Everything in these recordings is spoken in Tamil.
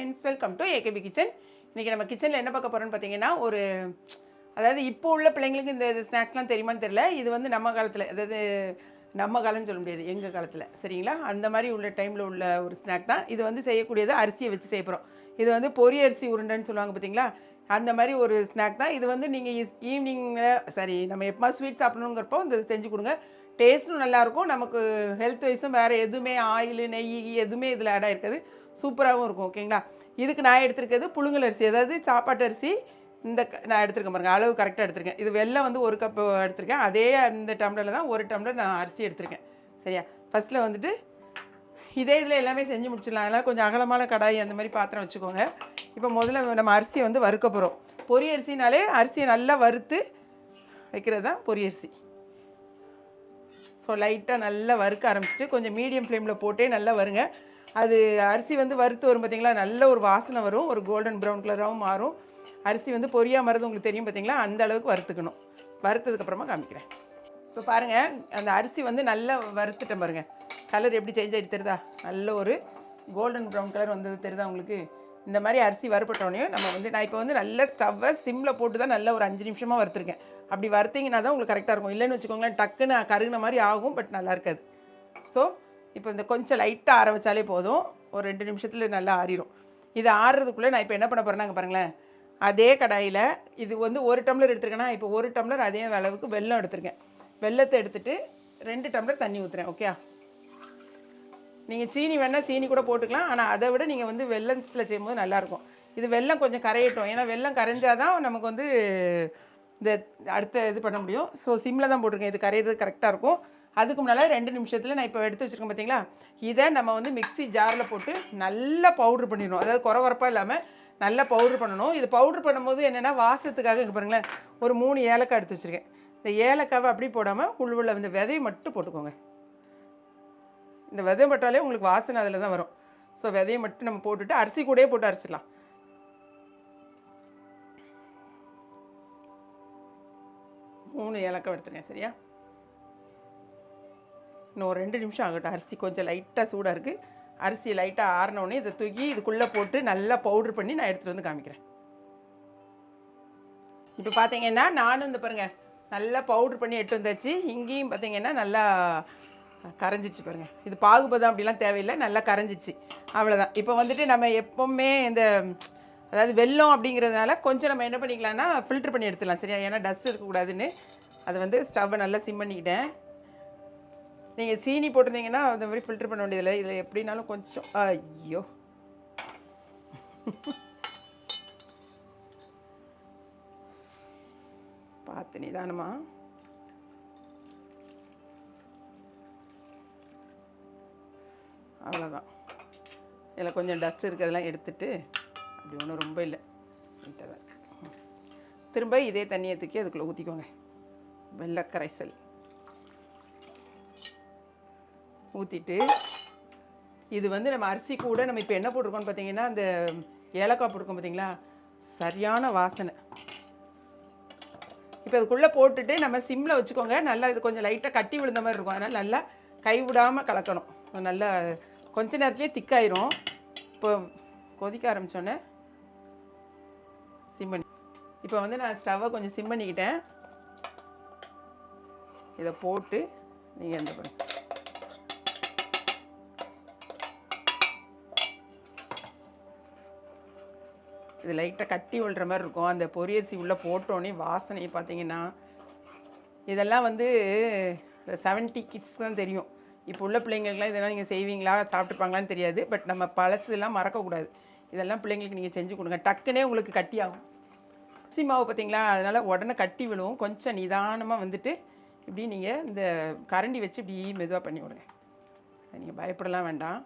Friends, welcome to AKP kitchen. இன்றைக்கி நம்ம கிச்சனில் என்ன பார்க்க போகிறோன்னு பார்த்தீங்கன்னா, அதாவது இப்போ உள்ள பிள்ளைங்களுக்கு இந்த ஸ்நாக்ஸ்லாம் தெரியுமான்னு தெரியல. இது வந்து நம்ம காலத்தில், அதாவது நம்ம காலம்னு சொல்ல முடியாது, எங்கள் காலத்தில், சரிங்களா? அந்த மாதிரி உள்ள டைமில் உள்ள ஒரு ஸ்நாக் தான் இது. வந்து செய்யக்கூடியது அரிசியை வச்சு செய்ய போகிறோம். இது வந்து பொரி அரிசி உருண்டைன்னு சொல்லுவாங்க பார்த்தீங்களா, அந்த மாதிரி ஒரு ஸ்நாக் தான் இது. வந்து நீங்கள் ஈவினிங்கில், சரி நம்ம எப்போ ஸ்வீட் சாப்பிடணுங்கிறப்போ இந்த செஞ்சு கொடுங்க. டேஸ்ட்டும் நல்லாயிருக்கும், நமக்கு ஹெல்த் வைஸும் வேறு எதுவுமே ஆயில் நெய் எதுவுமே இதில் ஆட் ஆகிருக்காது, சூப்பராகவும் இருக்கும். ஓகேங்களா? இதுக்கு நான் எடுத்துருக்கிறது புழுங்கல் அரிசி, அதாவது சாப்பாட்டு அரிசி. நான் எடுத்துருக்கேன் பாருங்கள், அளவு கரெக்டாக எடுத்திருக்கேன். இது வெல்லம் வந்து 1 கப்பு எடுத்திருக்கேன். அதே அந்த டம்ளரில் தான் 1 டம்ளர் நான் அரிசி எடுத்திருக்கேன். சரியா? ஃபஸ்ட்டில் வந்துட்டு இதே இதில் எல்லாமே செஞ்சு முடிச்சிடலாம். அதனால் கொஞ்சம் அகலமான கடாய் அந்த மாதிரி பாத்திரம் வச்சுக்கோங்க. இப்போ முதல்ல நம்ம அரிசியை வந்து வறுக்க போகிறோம். பொரி அரிசினாலே அரிசியை நல்லா வறுத்து வைக்கிறது தான் பொரி அரிசி. ஸோ லைட்டாக நல்லா வறுக்க ஆரம்பிச்சிட்டு கொஞ்சம் மீடியம் ஃப்ளேமில் போட்டே நல்லா வருங்க. அது அரிசி வந்து வறுத்து வரும் பார்த்திங்களா, நல்ல ஒரு வாசனை வரும், ஒரு கோல்டன் ப்ரௌன் கலராகவும் மாறும். அரிசி வந்து பொரியாக மாறுது உங்களுக்கு தெரியும் பார்த்திங்களா, அந்த அளவுக்கு வறுத்துக்கணும். வறுத்ததுக்கப்புறமா காமிக்கிறேன். இப்போ பாருங்கள், அந்த அரிசி வந்து நல்லா வறுத்துட்டேன் பாருங்கள். கலர் எப்படி சேஞ்ச் ஆகிட்டு தெரியுதா, நல்ல ஒரு கோல்டன் ப்ரௌன் கலர் வந்தது தெரியுதா உங்களுக்கு. இந்த மாதிரி அரிசி வறுப்பட்டோடனே நம்ம வந்து, நான் இப்போ வந்து நல்ல ஸ்டவ்வை சிம்மில் போட்டு தான் நல்லா ஒரு 5 நிமிஷமாக வறுத்துருக்கேன். அப்படி வறுத்திங்கன்னா தான் உங்களுக்கு கரெக்டாக இருக்கும். இல்லைன்னு வச்சுக்கோங்களேன், டக்குன்னு கருகின மாதிரி ஆகும், பட் நல்லா இருக்காது. ஸோ இப்போ இந்த கொஞ்சம் லைட்டாக ஆற வச்சாலே போதும், ஒரு 2 நிமிஷத்தில் நல்லா ஆறிடும். இது ஆறுறதுக்குள்ளே நான் இப்போ என்ன பண்ண போகிறேன்னா, பாருங்களேன், அதே கடாயில் இது வந்து 1 டம்ளர் எடுத்துருக்கேன்னா, இப்போ 1 டம்ளர் அதே அளவுக்கு வெல்லம் எடுத்துருக்கேன். வெல்லத்தை எடுத்துகிட்டு 2 டம்ளர் தண்ணி ஊற்றுறேன். ஓகே, நீங்கள் சீனி வேணால் சீனி கூட போட்டுக்கலாம், ஆனால் அதை விட நீங்கள் வந்து வெல்லத்தில் செய்யும்போது நல்லாயிருக்கும். இது வெல்லம் கொஞ்சம் கரையட்டும், ஏன்னா வெல்லம் கரைஞ்சால் தான் நமக்கு வந்து இந்த அடுத்த இது பண்ண முடியும். ஸோ சிம்மில் தான் போட்டிருக்கேன், இது கரையிறது கரெக்டாக இருக்கும். அதுக்கு முன்னால் 2 நிமிஷத்தில் நான் இப்போ எடுத்து வச்சுருக்கேன் பார்த்தீங்களா, இதை நம்ம வந்து மிக்ஸி ஜாரில் போட்டு நல்லா பவுட்ரு பண்ணிடணும். அதாவது குறப்பாக இல்லாமல் நல்லா பவுட்ரு பண்ணணும். இது பவுட்ரு பண்ணும்போது என்னென்னா, வாசத்துக்காக இங்கே பாருங்களேன், ஒரு 3 ஏலக்காய் எடுத்து வச்சுருக்கேன். இந்த ஏலக்காவை அப்படி போடாமல் உள்ள இந்த விதையை மட்டும் போட்டுக்கோங்க. இந்த விதையை போட்டாலே உங்களுக்கு வாசனை அதில் தான் வரும். ஸோ விதையை மட்டும் நம்ம போட்டுட்டு அரிசி கூடயே போட்டு அரைச்சிடலாம். 3 ஏலக்காய் எடுத்துருக்கேன். சரியா? இன்னும் ஒரு 2 நிமிஷம் ஆகட்டும். அரிசி கொஞ்சம் லைட்டாக சூடாக இருக்குது. அரிசி லைட்டாக ஆறினோடனே இதை தூக்கி இதுக்குள்ளே போட்டு நல்லா பவுட்ரு பண்ணி நான் எடுத்துகிட்டு வந்து காமிக்கிறேன். இப்போ பார்த்தீங்கன்னா நானும் இந்த பாருங்கள் நல்லா பவுட்ரு பண்ணி எடுத்து வந்தாச்சு. இங்கேயும் பார்த்தீங்கன்னா நல்லா கரைஞ்சிச்சு பாருங்கள். இது பாகுபதம் அப்படிலாம் தேவையில்லை, நல்லா கரைஞ்சிச்சு, அவ்வளோதான். இப்போ வந்துட்டு நம்ம எப்போவுமே இந்த, அதாவது வெல்லம் அப்படிங்கிறதுனால கொஞ்சம் நம்ம என்ன பண்ணிக்கலாம்னா ஃபில்ட்ரு பண்ணி எடுத்துடலாம். சரியா? ஏன்னா டஸ்ட் இருக்கக்கூடாதுன்னு அதை வந்து ஸ்டவ்வை நல்லா சிம் பண்ணிக்கிட்டேன். நீங்கள் சீனி போட்டிருந்தீங்கன்னா அந்த மாதிரி ஃபில்ட்ரு பண்ண வேண்டியதில்லை. இதில் எப்படின்னாலும் கொஞ்சம், ஐயோ, பார்த்து நிதானமா. அவ்வளோதான். இதில் கொஞ்சம் டஸ்ட் இருக்கிறதெல்லாம் எடுத்துட்டு, அப்படி ஒன்றும் ரொம்ப இல்லை, நீட்டாக தான். திரும்ப இதே தண்ணியை தூக்கி அதுக்குள்ளே ஊற்றிக்கோங்க. வெள்ளைக்கரைசல் ஊற்றிட்டு, இது வந்து நம்ம அரிசி கூட நம்ம இப்போ என்ன போட்டிருக்கோம்னு பார்த்தீங்கன்னா, அந்த ஏலக்காய் போட்டிருக்கோம் பார்த்தீங்களா, சரியான வாசனை. இப்போ அதுக்குள்ளே போட்டுட்டு நம்ம சிம்மில் வச்சுக்கோங்க. நல்லா இது கொஞ்சம் லைட்டாக கட்டி விழுந்த மாதிரி இருக்கும், அதனால் நல்லா கைவிடாமல் கலக்கணும். நல்லா கொஞ்ச நேரத்துலேயே திக்காயிரும். இப்போ கொதிக்க ஆரம்பித்தோன்னே சிம் பண்ணி, இப்போ வந்து நான் ஸ்டவ்வை கொஞ்சம் சிம் பண்ணிக்கிட்டேன். இதை போட்டு நீங்கள் எந்த பண்ணுங்க, இது லைட்டாக கட்டி விழுற மாதிரி இருக்கும். அந்த பொரியரிசி உள்ளே போட்டோன்னே வாசனையை பார்த்தீங்கன்னா, இதெல்லாம் வந்து 70 கிட்ஸ் தான் தெரியும். இப்போ உள்ள பிள்ளைங்களுக்குலாம் இதெல்லாம் நீங்கள் செய்வீங்களா, சாப்பிட்டுப்பாங்களான்னு தெரியாது. பட் நம்ம பழசுலாம் மறக்கக்கூடாது. இதெல்லாம் பிள்ளைங்களுக்கு நீங்கள் செஞ்சு கொடுங்க, டக்குனே உங்களுக்கு கட்டி ஆகும். அரிசி மாவு பார்த்தீங்களா, அதனால் உடனே கட்டி விழுவும். கொஞ்சம் நிதானமாக வந்துட்டு இப்படி நீங்கள் இந்த கரண்டி வச்சு இப்படி மெதுவாக பண்ணி விடுங்க. நீங்கள் பயப்படலாம் வேண்டாம்.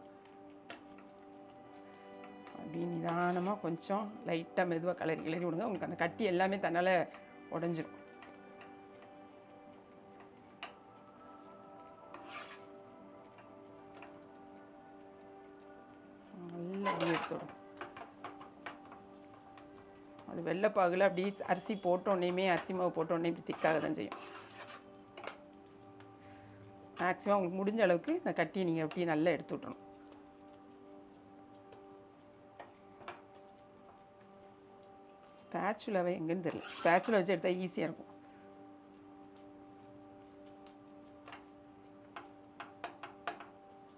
அப்படி நிதானமாக கொஞ்சம் லைட்டாக மெதுவாக கிளறி விடுங்க. உங்களுக்கு அந்த கட்டி எல்லாமே தன்னால் உடஞ்சிடும். நல்லா அப்படி எடுத்துடும். அது வெள்ளைப்பாகில் அப்படி அரிசி போட்டோன்னே, அரிசி மாவு போட்டோன்னே இப்படி திக்காக தான் செய்யும். மேக்ஸிமம் உங்களுக்கு முடிஞ்ச அளவுக்கு இந்த கட்டியை நீங்கள் அப்படியே நல்லா எடுத்து விட்றணும். ஸ்பேச்சுலாவே எங்கேன்னு தெரியல. ஸ்பேச்சுலா வச்சு எடுத்தால் ஈஸியாக இருக்கும்.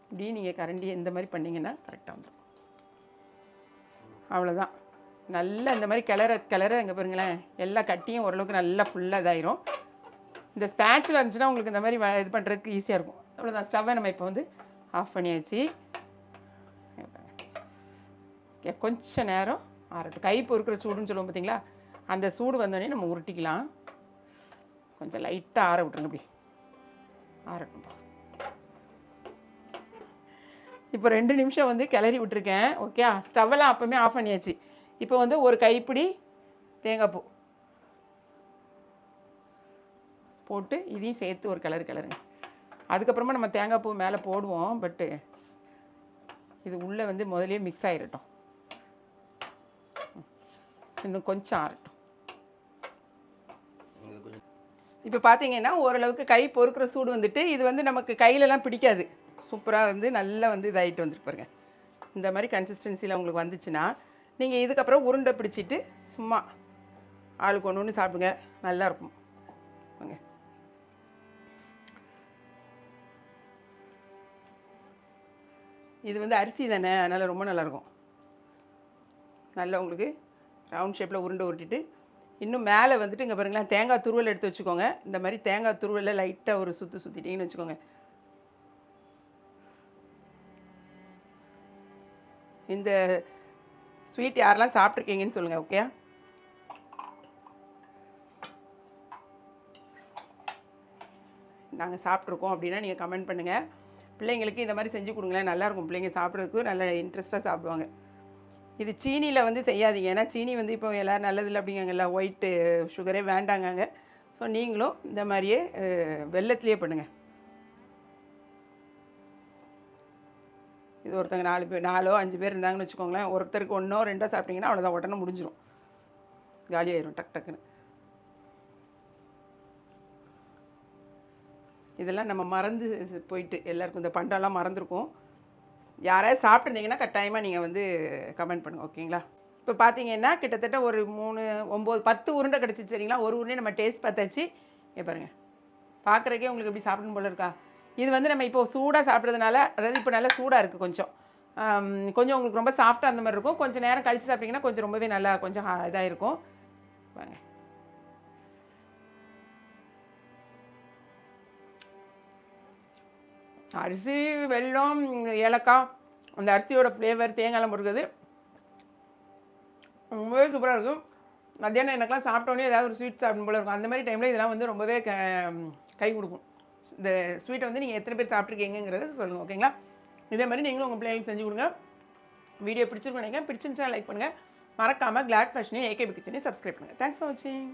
இப்படி நீங்கள் கரண்டி இந்த மாதிரி பண்ணிங்கன்னா கரெக்டாக வந்துடும். அவ்வளோதான். நல்லா இந்த மாதிரி கிளற இங்கே பாருங்களேன், எல்லா கட்டியும் ஓரளவுக்கு நல்லா ஃபுல்லாக இதாயிரும். இந்த ஸ்பேச்சுலா இருந்துச்சுன்னா உங்களுக்கு இந்த மாதிரி இது பண்ணுறதுக்கு ஈஸியாக இருக்கும். அவ்வளோதான். ஸ்டவ்வை நம்ம இப்போ வந்து ஆஃப் பண்ணியாச்சு. கொஞ்சம் நேரம் ஆறட்டும். கை பொறுக்கிற சூடுன்னு சொல்லுவோம் பார்த்தீங்களா, அந்த சூடு வந்தோடனே நம்ம உருட்டிக்கலாம். கொஞ்சம் லைட்டாக ஆற விட்ருங்க. இப்படி ஆறட்டும். இப்போ 2 நிமிஷம் வந்து கிளறி விட்டுருக்கேன். ஓகே, ஸ்டவ்வெல்லாம் அப்போவுமே ஆஃப் பண்ணியாச்சு. இப்போ வந்து ஒரு கைப்பிடி தேங்காய் பூ போட்டு இதையும் சேர்த்து ஒரு கிளறுங்க. அதுக்கப்புறமா நம்ம தேங்காய் பூ மேலே போடுவோம். பட்டு இது உள்ளே வந்து முதலே மிக்ஸ் ஆகிடட்டும். இன்னும் கொஞ்சம் ஆறட்டும். இப்போ பார்த்தீங்கன்னா ஓரளவுக்கு கை பொறுக்கிற சூடு வந்துட்டு, இது வந்து நமக்கு கையிலலாம் பிடிக்காது. சூப்பராக வந்து நல்லா வந்து இதாகிட்டு வந்துட்டு பாருங்க. இந்த மாதிரி கன்சிஸ்டன்சியில் உங்களுக்கு வந்துச்சுன்னா நீங்கள் இதுக்கப்புறம் உருண்டை பிடிச்சிட்டு சும்மா ஆளுக்கு ஒன்று ஒன்று சாப்பிடுங்க. நல்லாயிருக்கும். ஓகே, இது வந்து அரிசி தானே, அதனால் ரொம்ப நல்லாயிருக்கும். நல்லா உங்களுக்கு ரவுண்ட் ஷேப்பில் உருண்டை உருட்டிட்டு இன்னும் மேலே வந்துட்டு இங்கே பாருங்களேன், தேங்காய் துருவல் எடுத்து வச்சுக்கோங்க. இந்த மாதிரி தேங்காய் துருவலில் லைட்டாக ஒரு சுற்றிட்டிங்கன்னு வச்சுக்கோங்க. இந்த ஸ்வீட் யாரெல்லாம் சாப்பிட்ருக்கீங்கன்னு சொல்லுங்கள். ஓகே, நாங்கள் சாப்பிட்ருக்கோம் அப்படின்னா நீங்கள் கமெண்ட் பண்ணுங்கள். பிள்ளைங்களுக்கு இந்த மாதிரி செஞ்சு கொடுங்களேன், நல்லாயிருக்கும். பிள்ளைங்க சாப்பிட்றதுக்கு நல்ல இன்ட்ரெஸ்ட்டாக சாப்பிடுவாங்க. இது சீனியில் வந்து செய்யாதீங்க. ஏன்னா சீனி வந்து இப்போ எல்லோரும் நல்லதில்லை அப்படிங்காங்கல்ல, ஒயிட்டு சுகரே வேண்டாங்க. ஸோ நீங்களும் இந்த மாதிரியே வெல்லத்துலேயே பண்ணுங்கள். இது ஒருத்தங்க 4 5 பேர் இருந்தாங்கன்னு வச்சுக்கோங்களேன். ஒருத்தருக்கு 1 2 சாப்பிட்டிங்கன்னா அவ்வளோதான், உடனே முடிஞ்சிடும், காலியாயிரும் டக்குன்னு. இதெல்லாம் நம்ம மறந்து போயிட்டு எல்லாருக்கும் இந்த பண்டம்லாம் மறந்துருக்கும். யாராவது சாப்பிட்ருந்தீங்கன்னா கட்டாயமாக நீங்கள் வந்து கமெண்ட் பண்ணுங்கள். ஓகேங்களா? இப்போ பார்த்தீங்கன்னா கிட்டத்தட்ட ஒரு 3 9 10 உருண்டை கிடச்சிச்சு. சரிங்களா? ஒரு உருண்டை நம்ம டேஸ்ட் பார்த்தாச்சு. பாருங்கள், பார்க்குறக்கே உங்களுக்கு எப்படி சாப்பிடணும் போல இருக்கா? இது வந்து நம்ம இப்போ சூடாக சாப்பிட்றதுனால, அதாவது இப்போ நல்லா சூடாக இருக்குது, கொஞ்சம் உங்களுக்கு ரொம்ப சாஃப்டாக அந்த மாதிரி இருக்கும். கொஞ்சம் நேரம் கழித்து சாப்பிட்டிங்கன்னா கொஞ்சம் ரொம்பவே நல்லா கொஞ்சம் இதாக இருக்கும். பாருங்க, அரிசி, வெல்லம், ஏலக்காய், அந்த அரிசியோட ஃப்ளேவர், தேங்காய்லாம் முறுக்குது ரொம்பவே சூப்பராக இருக்கும். மத்தியானம் எனக்குலாம் சாப்பிட்டோன்னே ஏதாவது ஒரு ஸ்வீட் சாப்பிடும் போல இருக்கும். அந்த மாதிரி டைமில் இதெல்லாம் வந்து ரொம்பவே கை கொடுக்கும். இந்த ஸ்வீட்டை வந்து நீங்கள் எத்தனை பேர் சாப்பிட்ருக்கீங்கிறத சொல்லுங்கள். ஓகேங்களா? இதே மாதிரி நீங்களும் உங்கள் பிள்ளைங்களுக்கு செஞ்சு கொடுங்க. வீடியோ பிடிச்சிருக்கோம். பிடிச்சிருந்துச்சுன்னா லைக் பண்ணுங்கள். மறக்காமல் கிளாட் ஃபேஷனையும் ஏகேபி கிச்சனையும் சப்ஸ்கிரைப் பண்ணுங்கள். தேங்க்ஸ் ஃபார் வாட்சிங்.